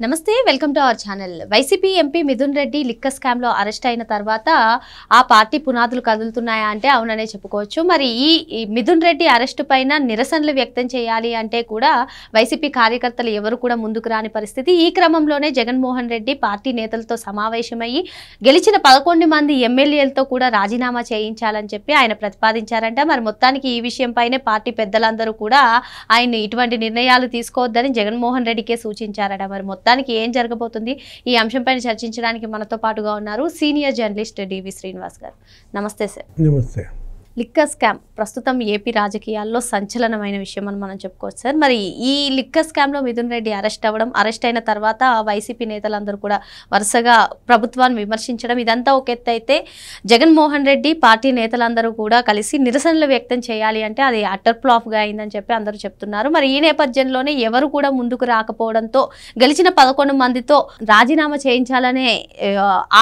నమస్తే welcome to our channel. YCP MP Mithun Reddy liquor scam లో arrest అయిన తర్వాత ఆ పార్టీ పునాదులు కదులుతున్నాయా అంటే అవుననే చెప్పుకోవచ్చు. మరి ఈ మిథున్ రెడ్డి అరెస్టు పైన నిరసనలు వ్యక్తం చేయాలి అంటే కూడా వైసీపీ కార్యకర్తలు ఎవరు కూడా ముందుకు రాని పరిస్థితి. ఈ క్రమంలోనే జగన్మోహన్ రెడ్డి పార్టీ నేతలతో సమావేశమయ్యి గెలిచిన 11 మంది ఎమ్మెల్యేలతో కూడా రాజీనామా చేయించాలని చెప్పి ఆయన ప్రతిపాదించారంట. మరి మొత్తానికి ఈ విషయంపైనే పార్టీ పెద్దలందరూ కూడా ఆయన ఇటువంటి నిర్ణయాలు తీసుకోవద్దని జగన్మోహన్ రెడ్డికే సూచించారట. మరి మొత్తానికి ఏం జరగబోతుంది ఈ అంశంపైన చర్చించడానికి మనతో పాటుగా ఉన్నారు సీనియర్ జర్నలిస్ట్ డివి శ్రీనివాస్ గారు. నమస్తే సార్. నమస్తే. లిక్కర్ స్కామ్ ప్రస్తుతం ఏపీ రాజకీయాల్లో సంచలనమైన విషయం అని మనం చెప్పుకోవచ్చు సార్. మరి ఈ లిక్కర్ స్కామ్లో మిథున్ రెడ్డి అరెస్ట్ అయిన తర్వాత వైసీపీ నేతలందరూ కూడా వరుసగా ప్రభుత్వాన్ని విమర్శించడం ఇదంతా ఒక ఎత్తు అయితే, జగన్మోహన్ రెడ్డి పార్టీ నేతలందరూ కూడా కలిసి నిరసనలు వ్యక్తం చేయాలి అంటే అది అటర్ ఫ్లాప్గా అయిందని చెప్పి అందరూ చెప్తున్నారు. మరి ఈ నేపథ్యంలోనే ఎవరు కూడా ముందుకు రాకపోవడంతో గెలిచిన 11 మందితో రాజీనామా చేయించాలనే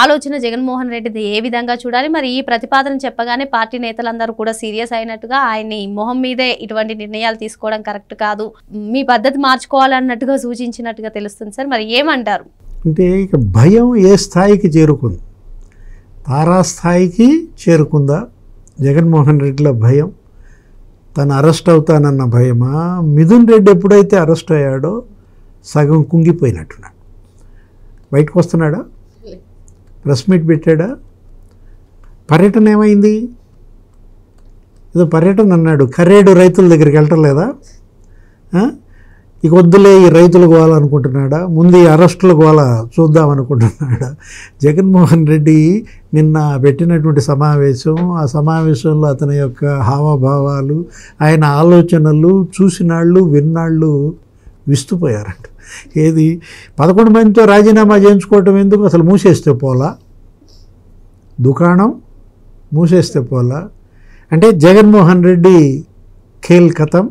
ఆలోచన జగన్మోహన్ రెడ్డిది ఏ విధంగా చూడాలి? మరి ఈ ప్రతిపాదన చెప్పగానే పార్టీ నేతలందరూ కూడా సీరియస్ అయినట్టుగా ఆయన్ని మొహం మీదే ఇటువంటి నిర్ణయాలు తీసుకోవడం కరెక్ట్ కాదు, మీ పద్ధతి మార్చుకోవాలన్నట్టుగా సూచించినట్టుగా తెలుస్తుంది సార్. మరి ఏమంటారు? అంటే ఇక భయం ఏ స్థాయికి చేరుకుంది? తారాస్థాయికి చేరుకుందా జగన్మోహన్ రెడ్డిలో భయం? తను అరెస్ట్ అవుతానన్న భయమా? మిథున్ రెడ్డి ఎప్పుడైతే అరెస్ట్ అయ్యాడో సగం కుంగిపోయినట్టున్నాడు. బయటకు వస్తున్నాడా? ప్రెస్ మీట్ పెట్టాడా? పర్యటన ఏమైంది? ఏదో పర్యటన అన్నాడు, కర్రేడు రైతుల దగ్గరికి వెళ్ళటం లేదా? ఇక వద్దులే ఈ రైతులు గోవాలనుకుంటున్నాడా? ముందు ఈ అరెస్టులు గోవాల చూద్దామనుకుంటున్నాడా? జగన్మోహన్ రెడ్డి నిన్న పెట్టినటువంటి సమావేశం, ఆ సమావేశంలో అతని యొక్క హావభావాలు, ఆయన ఆలోచనలు చూసినాళ్ళు విన్నాళ్ళు విస్తుపోయారంట. ఏది 11 మందితో రాజీనామా చేయించుకోవటం ఎందుకు? అసలు మూసేస్తే పోలా, దుకాణం మూసేస్తే పోలా. అంటే జగన్మోహన్ రెడ్డి ఖేల్ ఖతం,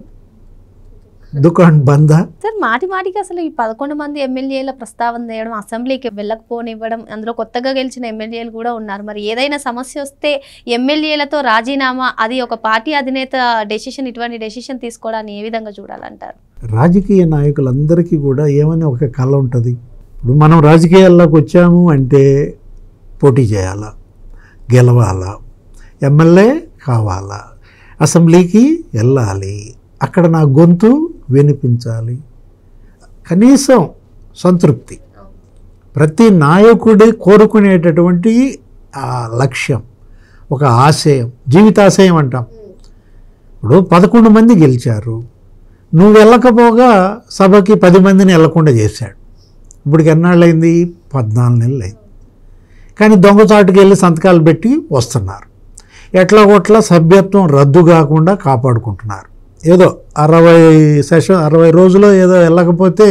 దుకాణ్ బందా. సార్ మాటికి అసలు ఈ 11 మంది ఎమ్మెల్యేల ప్రస్తావన చేయడం, అసెంబ్లీకి వెళ్ళకపోనివ్వడం, అందులో కొత్తగా గెలిచిన ఎమ్మెల్యేలు కూడా ఉన్నారు. మరి ఏదైనా సమస్య వస్తే ఎమ్మెల్యేలతో రాజీనామా, అది ఒక పార్టీ అధినేత డెసిషన్, ఇటువంటి డెసిషన్ తీసుకోవడాన్ని ఏ విధంగా చూడాలంటారు? రాజకీయ నాయకులందరికీ కూడా ఏమని ఒక కళ ఉంటుంది. ఇప్పుడు మనం రాజకీయాల్లోకి వచ్చాము అంటే పోటీ చేయాలా, గెలవాలా, ఎమ్మెల్యే కావాలా, అసెంబ్లీకి వెళ్ళాలి, అక్కడ నా గొంతు వినిపించాలి, కనీసం సంతృప్తి. ప్రతి నాయకుడి కోరుకునేటటువంటి ఆ లక్ష్యం, ఒక ఆశయం, జీవితాశయం అంటాం. ఇప్పుడు 11 మంది గెలిచారు, నువ్వు వెళ్ళకపోగా సభకి 10 మందిని వెళ్ళకుండా చేశాడు. ఇప్పటికి ఎన్నాళ్ళైంది? 14 నెలలు అయింది. కానీ దొంగచాటుకి వెళ్ళి సంతకాలు పెట్టి వస్తున్నారు. ఎట్లా కొట్లా సభ్యత్వం రద్దు కాకుండా కాపాడుకుంటున్నారు. ఏదో 60 రోజుల్లో ఏదో వెళ్ళకపోతే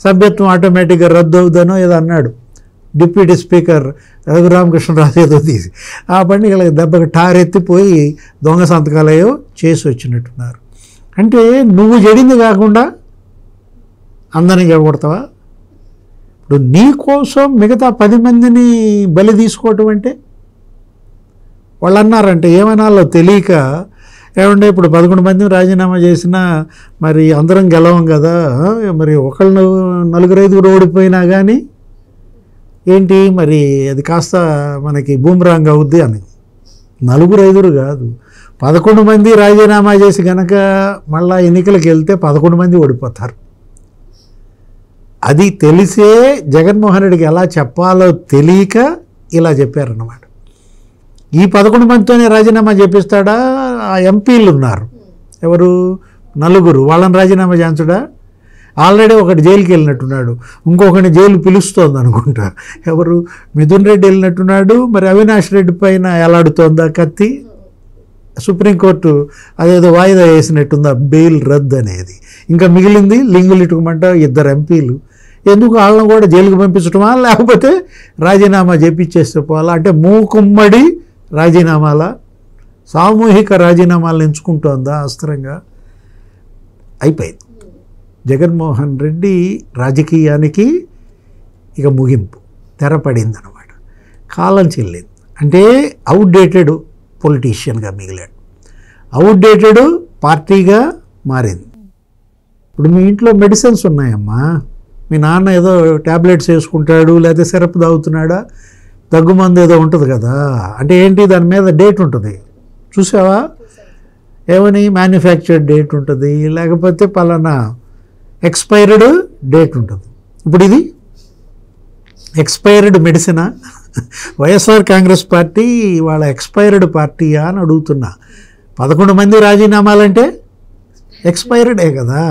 సభ్యత్వం ఆటోమేటిక్గా రద్దు అవుతుందనో ఏదో అన్నాడు డిప్యూటీ స్పీకర్ రఘురామకృష్ణరాజు. ఏదో తీసి ఆ పండుగ దెబ్బకి టారెత్తిపోయి దొంగ సంతకాలయో చేసి వచ్చినట్టున్నారు. అంటే నువ్వు చెడింది కాకుండా అందరినీ చెడగొడతావా? ఇప్పుడు నీ కోసం మిగతా 10 మందిని బలి తీసుకోవటం అంటే, వాళ్ళు అన్నారంటే ఏమనాలో తెలియక, ఏమంటే ఇప్పుడు 11 మందిని రాజీనామా చేసినా మరి అందరం గెలవం కదా, మరి ఒకళ్ళు 4-5 ఓడిపోయినా కానీ ఏంటి మరి అది కాస్త మనకి బూమరాంగ్ అవుద్ది అని. 4-5 కాదు, 11 మంది రాజీనామా చేసి కనుక మళ్ళా ఎన్నికలకు వెళ్తే 11 మంది ఓడిపోతారు. అది తెలిసే జగన్మోహన్ రెడ్డికి ఎలా చెప్పాలో తెలియక ఇలా చెప్పారన్నమాట. ఈ 11 మందితోనే రాజీనామా చేపిస్తాడా? ఆ ఎంపీలు ఉన్నారు, ఎవరు 4, వాళ్ళని రాజీనామా చేయించడా? ఆల్రెడీ ఒకటి జైలుకి వెళ్ళినట్టున్నాడు, ఇంకొకటి జైలు పిలుస్తోంది అనుకుంటా. ఎవరు? మిథున్ రెడ్డి వెళ్ళినట్టున్నాడు. మరి అవినాష్ రెడ్డి పైన ఎలాడుతోందా కత్తి? సుప్రీంకోర్టు అదేదో వాయిదా వేసినట్టుందా బెయిల్ రద్దు అనేది. ఇంకా మిగిలింది లింగులిటుకమంట 2 ఎంపీలు. ఎందుకు వాళ్ళని కూడా జైలుకి పంపించడమా, లేకపోతే రాజీనామా చేపించేస్తే పోవాలా? అంటే మూకుమ్మడి రాజీనామాల, సామూహిక రాజీనామాలను ఎంచుకుంటోందా అస్త్రంగా? అయిపోయింది. జగన్మోహన్ రెడ్డి రాజకీయానికి ఇక ముగింపు తెరపడింది అన్నమాట. కాలం చెల్లింది. అంటే అవుట్డేటెడ్ పొలిటీషియన్గా మిగిలాడు, అవుట్డేటెడ్ పార్టీగా మారింది. ఇప్పుడు మీ ఇంట్లో మెడిసిన్స్ ఉన్నాయమ్మా, మీ నాన్న ఏదో ట్యాబ్లెట్స్ వేసుకుంటాడు, లేకపోతే సిరప్ తాగుతున్నాడా, దగ్గుమందు ఏదో ఉంటుంది కదా, అంటే ఏంటి దాని మీద డేట్ ఉంటుంది చూసావా, ఏమని మ్యానుఫ్యాక్చర్డ్ డేట్ ఉంటుంది, లేకపోతే పలానా ఎక్స్పైర్డ్ డేట్ ఉంటుంది. ఇప్పుడు ఇది ఎక్స్పైర్డ్ మెడిసినా? వైఎస్ఆర్ కాంగ్రెస్ పార్టీ వాళ్ళ ఎక్స్పైర్డ్ పార్టీయా అని అడుగుతున్నా. 11 మంది రాజీనామాలంటే ఎక్స్పైర్డే కదా,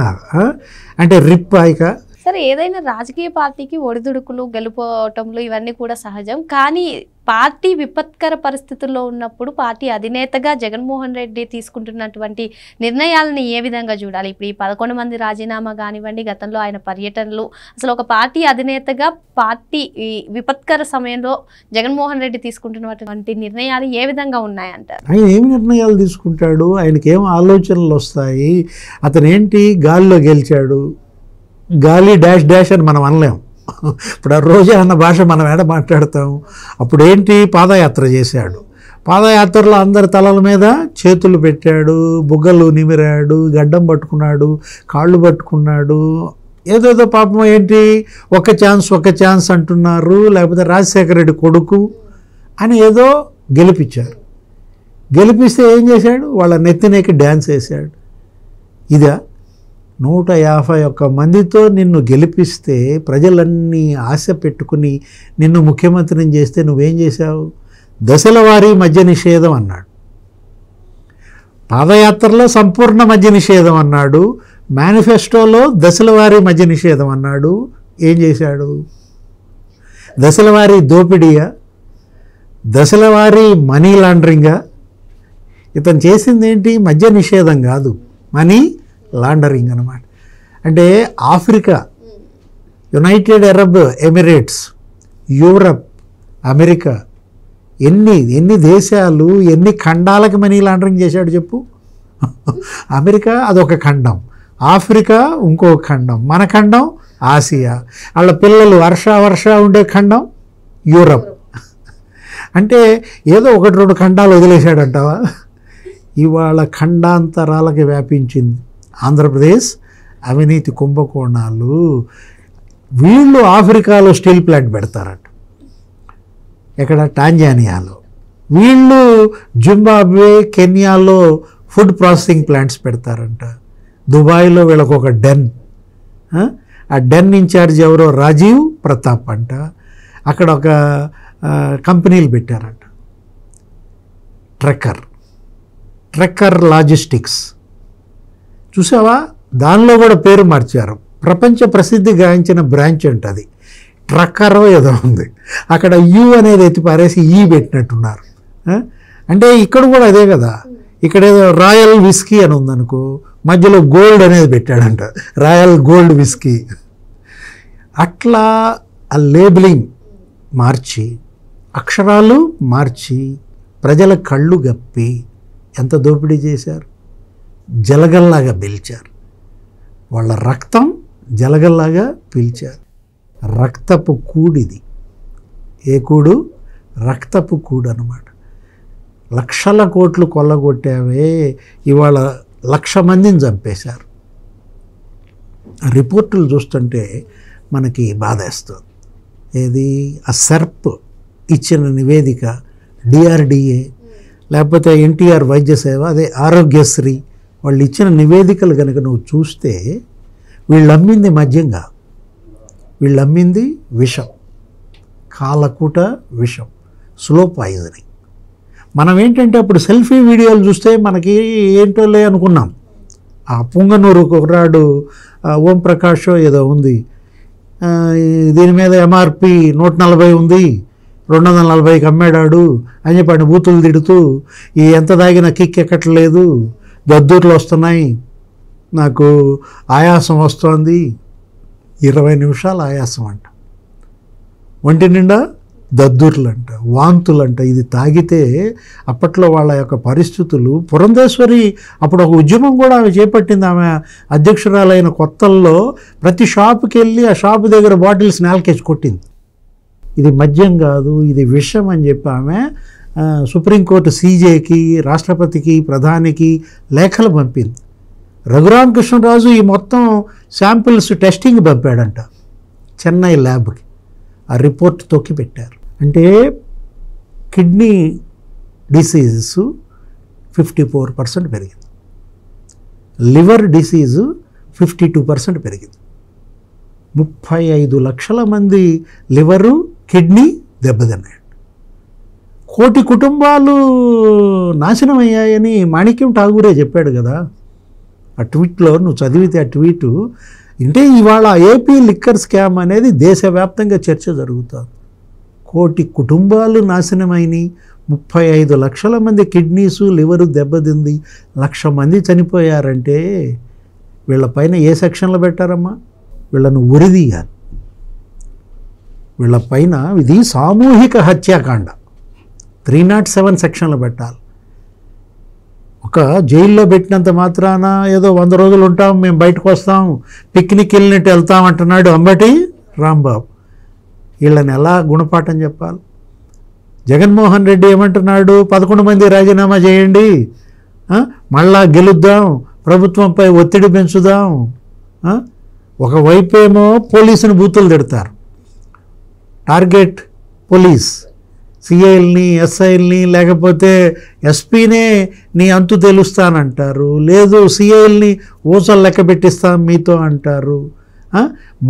అంటే రిప్ ఆయక. సరే, ఏదైనా రాజకీయ పార్టీకి ఒడిదుడుకులు, గెలుపోవటంలు ఇవన్నీ కూడా సహజం. కానీ పార్టీ విపత్కర పరిస్థితుల్లో ఉన్నప్పుడు పార్టీ అధినేతగా జగన్మోహన్ రెడ్డి తీసుకుంటున్నటువంటి నిర్ణయాలను ఏ విధంగా చూడాలి? ఇప్పుడు ఈ 11 మంది రాజీనామా కానివ్వండి, గతంలో ఆయన పర్యటనలు, అసలు ఒక పార్టీ అధినేతగా పార్టీ ఈ విపత్కర సమయంలో జగన్మోహన్ రెడ్డి తీసుకుంటున్నటువంటి నిర్ణయాలు ఏ విధంగా ఉన్నాయంటారు? ఆయన ఏమి నిర్ణయాలు తీసుకుంటాడు, ఆయనకి ఏం ఆలోచనలు వస్తాయి? అతను ఏంటి గాలిలో గెలిచాడు, గాలి డాష్ డాష్ అని మనం అనలేం. ఇప్పుడు ఆ రోజా అన్న భాష మనం ఏడ మాట్లాడతాం. అప్పుడు ఏంటి, పాదయాత్ర చేశాడు. పాదయాత్రలో అందరి తలల మీద చేతులు పెట్టాడు, బుగ్గలు నిమిరాడు, గడ్డం పట్టుకున్నాడు, కాళ్ళు పట్టుకున్నాడు. ఏదేదో పాపం ఏంటి, ఒక ఛాన్స్ అంటున్నారు, లేకపోతే రాజశేఖర రెడ్డి కొడుకు అని ఏదో గెలిపించారు. గెలిపిస్తే ఏం చేశాడు, వాళ్ళ నెత్తినేకి డ్యాన్స్ వేశాడు. ఇదా 151 మందితో నిన్ను గెలిపిస్తే, ప్రజలన్నీ ఆశ పెట్టుకుని నిన్ను ముఖ్యమంత్రిని చేస్తే నువ్వేం చేశావు? దశల వారీ మద్య నిషేధం అన్నాడు, పాదయాత్రలో సంపూర్ణ మద్య నిషేధం అన్నాడు, మేనిఫెస్టోలో దశల వారీ మద్య నిషేధం అన్నాడు. ఏం చేశాడు? దశల వారీ దోపిడీయా, దశల వారీ మనీ లాండరింగా? ఇతను చేసింది ఏంటి, మద్య నిషేధం కాదు, మనీ లాండరింగ్ అన్నమాట. అంటే Africa, United Arab Emirates, Europe, America, ఎన్ని దేశాలు, ఎన్ని ఖండాలకి మనీ లాండరింగ్ చేశాడు చెప్పు. అమెరికా అదొక ఖండం, ఆఫ్రికా ఇంకో ఖండం, మన ఖండం ఆసియా, వాళ్ళ పిల్లలు వర్ష ఉండే ఖండం యూరప్. అంటే ఏదో 1-2 ఖండాలు వదిలేశాడంటావా? ఇవాళ ఖండాంతరాలకి వ్యాపించింది ఆంధ్రప్రదేశ్ అవినీతి కుంభకోణాలు. వీళ్ళు ఆఫ్రికాలో స్టీల్ ప్లాంట్ పెడతారట, ఎక్కడ, టాంజానియాలో. వీళ్ళు జింబాబ్వే, కెన్యాలో ఫుడ్ ప్రాసెసింగ్ ప్లాంట్స్ పెడతారంట. దుబాయ్లో వీళ్ళకు ఒక డెన్, ఆ డెన్ ఇన్ఛార్జ్ ఎవరో రాజీవ్ ప్రతాప్ అంట. అక్కడ ఒక కంపెనీలు పెట్టారంట, ట్రెక్కర్ లాజిస్టిక్స్. చూసావా, దానిలో కూడా పేరు మార్చారు. ప్రపంచ ప్రసిద్ధి గాంచిన బ్రాంచ్ అంట అది, ట్రక్కర్ ఏదో ఉంది. అక్కడ యూ అనేది ఎత్తి పారేసి ఈ పెట్టినట్టున్నారు. అంటే ఇక్కడ కూడా అదే కదా, ఇక్కడ ఏదో రాయల్ విస్కీ అని ఉందనుకో, మధ్యలో గోల్డ్ అనేది పెట్టాడంట, రాయల్ గోల్డ్ విస్కీ. అట్లా ఆ లేబులింగ్ మార్చి, అక్షరాలు మార్చి, ప్రజల కళ్ళు గప్పి ఎంత దోపిడీ చేశారు. జలగల్లాగా పీల్చారు, వాళ్ళ రక్తం జలగల్లాగా పీల్చారు. రక్తపు కూడిది, ఏ కూడు, రక్తపు కూడు అన్నమాట. లక్షల కోట్లు కొల్లగొట్టావే, ఇవాళ 1,00,000 మందిని చంపేశారు. రిపోర్టులు చూస్తుంటే మనకి బాధేస్తుంది. ఏది, ఆ సెర్ప్ ఇచ్చిన నివేదిక, డిఆర్డిఏ లేకపోతే ఎన్టీఆర్ వైద్య సేవ, అదే ఆరోగ్యశ్రీ, వాళ్ళు ఇచ్చిన నివేదికలు కనుక నువ్వు చూస్తే, వీళ్ళు అమ్మింది మద్యంగా, వీళ్ళు అమ్మింది విషం, కాలకూట విషం, స్లో పాయిజనింగ్. మనం ఏంటంటే అప్పుడు సెల్ఫీ వీడియోలు చూస్తే మనకి ఏంటోలే అనుకున్నాం. ఆ పుంగనూరు కుర్రాడు ఓం ప్రకాష్ ఏదో ఉంది, దీని మీద ఎంఆర్పి 140 ఉంది, 240కి అమ్మాడాడు అని చెప్పి బూతులు తిడుతూ, ఈ ఎంత తాగినా కిక్ ఎక్కట్లేదు, దద్దూర్లు వస్తున్నాయి, నాకు ఆయాసం వస్తుంది. 20 నిమిషాలు ఆయాసం అంట, ఒంటి నిండా దద్దూర్లంట, వాంతులంట. ఇది తాగితే అప్పట్లో వాళ్ళ యొక్క పరిస్థితులు. పురంధేశ్వరి అప్పుడు ఒక ఉద్యమం కూడా ఆమె చేపట్టింది. ఆమె అధ్యక్షురాలైన కొత్తల్లో ప్రతి షాపుకి వెళ్ళి ఆ షాపు దగ్గర బాటిల్స్ నేలకేసి కొట్టింది. ఇది మద్యం కాదు, ఇది విషం అని చెప్పి ఆమె సుప్రీంకోర్టు సీజేకి, రాష్ట్రపతికి, ప్రధానికి లేఖలు పంపింది. రఘురామకృష్ణరాజు ఈ మొత్తం శాంపిల్స్ టెస్టింగ్ పంపాడంట. చెన్నై ల్యాబ్కి. ఆ రిపోర్ట్ తొక్కి పెట్టారు. అంటే కిడ్నీ డిసీజెస్ 54% పెరిగింది, లివర్ డిసీజు 52% పెరిగింది. 35 లక్షల మంది లివరు కిడ్నీ దెబ్బతిన్నాయి. 1 కోటి కుటుంబాలు నాశనం అయ్యాయని మాణిక్యం ఠాగూరే చెప్పాడు కదా ఆ ట్వీట్లో. నువ్వు చదివితే ఆ ట్వీటు అంటే ఇవాళ ఏపీ లిక్కర్ స్కామ్ అనేది దేశవ్యాప్తంగా చర్చ జరుగుతుంది. 1 కోటి కుటుంబాలు నాశనమైనవి, 35 లక్షల మంది కిడ్నీసు లివరు దెబ్బతింది, 1,00,000 మంది చనిపోయారంటే వీళ్ళపైన ఏ సెక్షన్లో పెట్టారమ్మా? వీళ్ళను ఉరిదీయాలి. వీళ్ళపైన ఇది సామూహిక హత్యాకాండ, 307 సెక్షన్లు పెట్టాలి. ఒక జైల్లో పెట్టినంత మాత్రాన ఏదో 100 రోజులు ఉంటాం, మేము బయటకు వస్తాం, పిక్నిక్ వెళ్ళినట్టు వెళ్తామంటున్నాడు అంబటి రాంబాబు. వీళ్ళని ఎలా గుణపాఠం చెప్పాలి? జగన్మోహన్ రెడ్డి ఏమంటున్నాడు? 11 మంది రాజీనామా చేయండి, మళ్ళా గెలుద్దాం, ప్రభుత్వంపై ఒత్తిడి పెంచుదాం. ఒకవైపేమో పోలీసుని బూతులు తిడతారు, టార్గెట్ పోలీస్, సిఐల్ని ఎస్ఐల్ని లేకపోతే ఎస్పీనే నీ అంతు తెలుస్తానంటారు, లేదు సిఐల్ని ఊసలు లెక్క పెట్టిస్తాం మీతో అంటారు.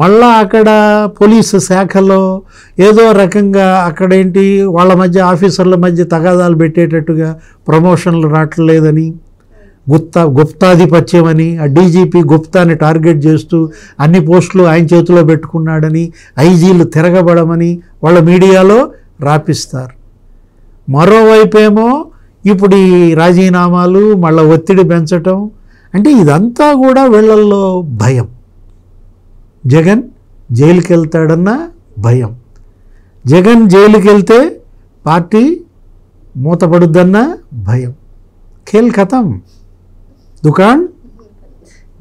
మళ్ళా అక్కడ పోలీసు శాఖలో ఏదో రకంగా అక్కడేంటి వాళ్ళ మధ్య ఆఫీసర్ల మధ్య తగాదాలు పెట్టేటట్టుగా ప్రమోషన్లు రావట్లేదని, గుప్తాధిపత్యం అని, ఆ డీజీపీ గుప్తాని టార్గెట్ చేస్తూ అన్ని పోస్టులు ఆయన చేతిలో పెట్టుకున్నాడని, ఐజీలు తిరగబడమని వాళ్ళ మీడియాలో రాపిస్తారు. మరోవైపేమో ఇప్పుడు ఈ రాజీనామాలు, మళ్ళీ ఒత్తిడి పెంచటం, అంటే ఇదంతా కూడా వీళ్ళల్లో భయం. జగన్ జైలుకి వెళ్తాడన్న భయం, జగన్ జైలుకి వెళ్తే పార్టీ మూతపడుద్దన్న భయం. ఖేల్ ఖతం, దుకాన్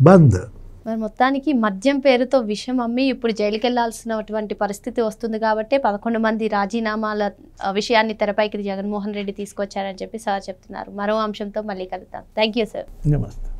బంద్. మరి మొత్తానికి మద్యం పేరుతో విషం అమ్మి ఇప్పుడు జైలుకి వెళ్లాల్సినటువంటి పరిస్థితి వస్తుంది కాబట్టి 11 మంది రాజీనామాల విషయాన్ని తెరపైకి జగన్మోహన్ రెడ్డి తీసుకొచ్చారని చెప్పి సార్ చెప్తున్నారు. మరో అంశంతో మళ్ళీ కలుద్దాం. Thank you sir. నమస్తే.